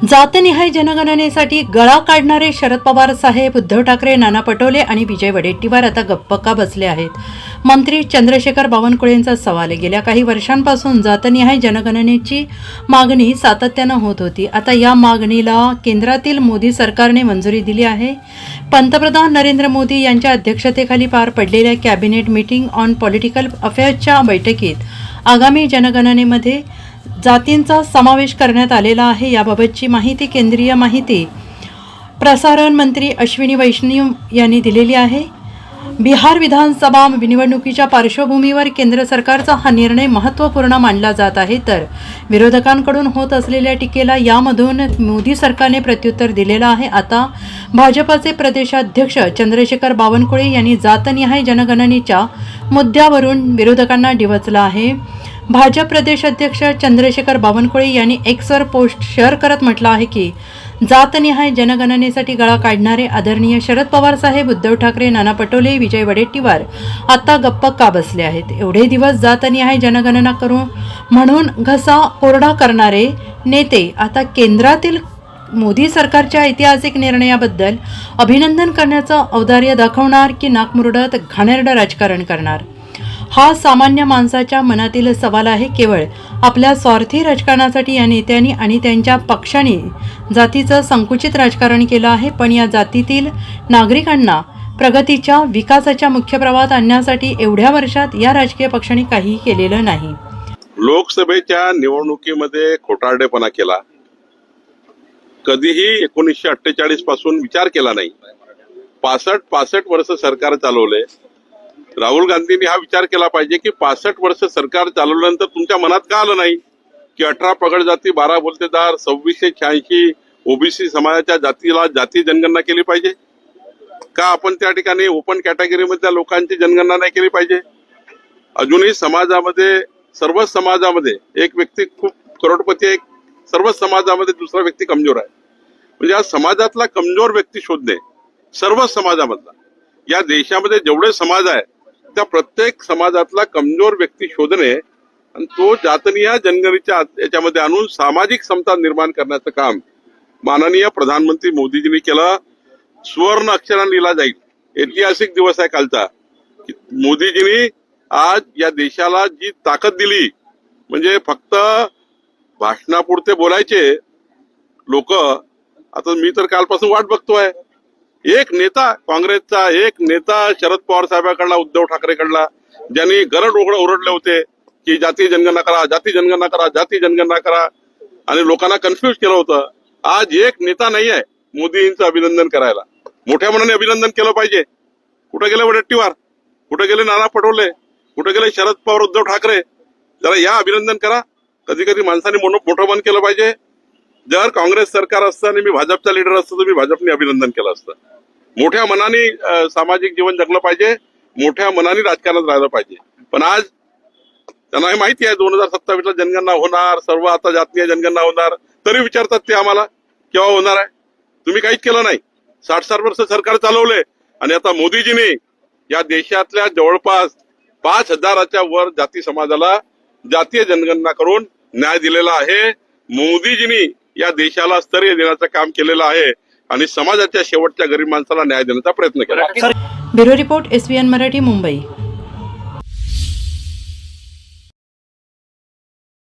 जातनिहाय जनगणनेसाठी गळा काढणारे शरद पवार साहेब, उद्धव ठाकरे, नाना पटोले आणि विजय वडेट्टीवार आता गप्प का बसले आहेत? मंत्री चंद्रशेखर बावनकुळेंचा सवाल आहे. गेल्या काही वर्षांपासून जातनिहाय जनगणनेची मागणी सातत्यानं होत होती. आता या मागणीला केंद्रातील मोदी सरकारने मंजुरी दिली आहे. पंतप्रधान नरेंद्र मोदी यांच्या अध्यक्षतेखाली पार पडलेल्या कॅबिनेट मीटिंग ऑन पॉलिटिकल अफेअर्सच्या बैठकीत आगामी जनगणनेमध्ये जातींचा समावेश करण्यात आलेला आहे. याबाबतची माहिती केंद्रीय माहिती प्रसारण मंत्री अश्विनी वैष्णव यांनी दिलेली आहे. बिहार विधानसभा निवडणुकीच्या पार्श्वभूमीवर केंद्र सरकारचा हा निर्णय महत्त्वपूर्ण मानला जात आहे. तर विरोधकांकडून होत असलेल्या टीकेला यामधून मोदी सरकारने प्रत्युत्तर दिलेलं आहे. आता भाजपचे प्रदेशाध्यक्ष चंद्रशेखर बावनकुळे यांनी जातनिहाय जनगणनेच्या मुद्द्यावरून विरोधकांना डिवचलं आहे. भाजप प्रदेश अध्यक्ष चंद्रशेखर बावनकुळे यांनी एक्सवर पोस्ट शेअर करत म्हटलं आहे की जातनिहाय जनगणनेसाठी गळा काढणारे आदरणीय शरद पवार साहेब, उद्धव ठाकरे, नाना पटोले, विजय वडेट्टीवार आता गप्प का बसले आहेत? एवढे दिवस जातनिहाय जनगणना करू म्हणून घसा कोरडा करणारे नेते आता केंद्रातील मोदी सरकारच्या ऐतिहासिक निर्णयाबद्दल अभिनंदन करण्याचं औदार्य दाखवणार की नाकमुरडत घाणेरडं राजकारण करणार? हा सामान्य माणसाच्या मनातील सवाल आहे. केवळ आपल्या स्वार्थी राजकारणासाठी या नेत्यांनी आणि त्यांच्या पक्षाने जातीचं संकुचित राजकारण केलं आहे. पण या जातीतील नागरिकांना प्रगतीच्या, विकासाच्या मुख्य प्रवाहात आणण्यासाठी एवढ्या वर्षात या राजकीय पक्षांनी काहीही केलेलं नाही. लोकसभेच्या निवडणुकीमध्ये खोटारडेपणा केला. कधीही 1948 पासून विचार केला नाही. 65 वर्ष सरकार चालवले. राहुल गांधींनी हा विचार केला पाहिजे की 65 वर्ष सरकार चालवल्यानंतर तुमच्या मनात का आलं नाही की 18 पगड जाती, 12 बोलतेदार, 2686 ओबीसी समाजाच्या जातीला जाती जनगणना केली पाहिजे का? आपण त्या ठिकाणी ओपन कॅटेगरीमधल्या लोकांची जनगणना नाही केली पाहिजे? अजूनही समाजामध्ये, सर्वच समाजामध्ये एक व्यक्ती खूप करोडपती आहे, सर्वच समाजामध्ये दुसरा व्यक्ती कमजोर आहे. म्हणजे या समाजातला कमजोर व्यक्ती शोधणे, सर्वच समाजामधला, या देशामध्ये जेवढे समाज आहे त्या प्रत्येक समाजातला कमजोर व्यक्ती शोधणे आणि तो जातनिहाय जनगणनेच्या याच्यामध्ये आणून सामाजिक समता निर्माण करण्याचं काम माननीय प्रधानमंत्री मोदीजींनी केलं. सुवर्ण अक्षराने लिहिला जाईल. ऐतिहासिक दिवस आहे कालचा की मोदीजींनी आज या देशाला जी ताकद दिली. म्हणजे फक्त भाषणापुरते बोलायचे लोक, आता मी तर कालपासून वाट बघतोय. एक नेता, काँग्रेसचा एक नेता शरद पवार साहेबांकडला, उद्धव ठाकरेकडला, ज्यांनी गरड ओरडले होते की जाती जनगणना करा, जाती जनगणना करा, जाती जनगणना करा, आणि लोकांना कन्फ्युज केलं होतं. आज एक नेता नाही आहे मोदींचं अभिनंदन करायला. मोठ्या मनाने अभिनंदन केलं पाहिजे. कुठे गेले वडेट्टीवार? कुठे गेले नाना पटोले? कुठे गेले शरद पवार, उद्धव ठाकरे? जरा या अभिनंदन करा. कधी कधी माणसाने मोठं मन केलं पाहिजे. जर काँग्रेस सरकार असतं आणि मी भाजपचा लीडर असतो तर मी भाजपने अभिनंदन केलं असतं. मोठ्या मनाने सामाजिक जीवन जगलं पाहिजे, मोठ्या मनाने राजकारणात राहिलं पाहिजे. पण आज त्यांना हे माहिती आहे 2027 ला जनगणना होणार, सर्व आता जातीय जनगणना होणार, तरी विचारतात ते आम्हाला केव्हा होणार आहे. तुम्ही काहीच केलं नाही. 60 वर्ष सरकार चालवले आणि आता मोदीजींनी या देशातल्या जवळपास 5000च्या वर जाती समाजाला जातीय जनगणना करून न्याय दिलेला आहे. मोदीजींनी या देशाला स्थैर्य देण्याचं काम केलेलं आहे आणि समाजाच्या शेवटच्या गरीब माणसाला न्याय देण्याचा प्रयत्न केला. Bureau report, SVN Marathi, Mumbai.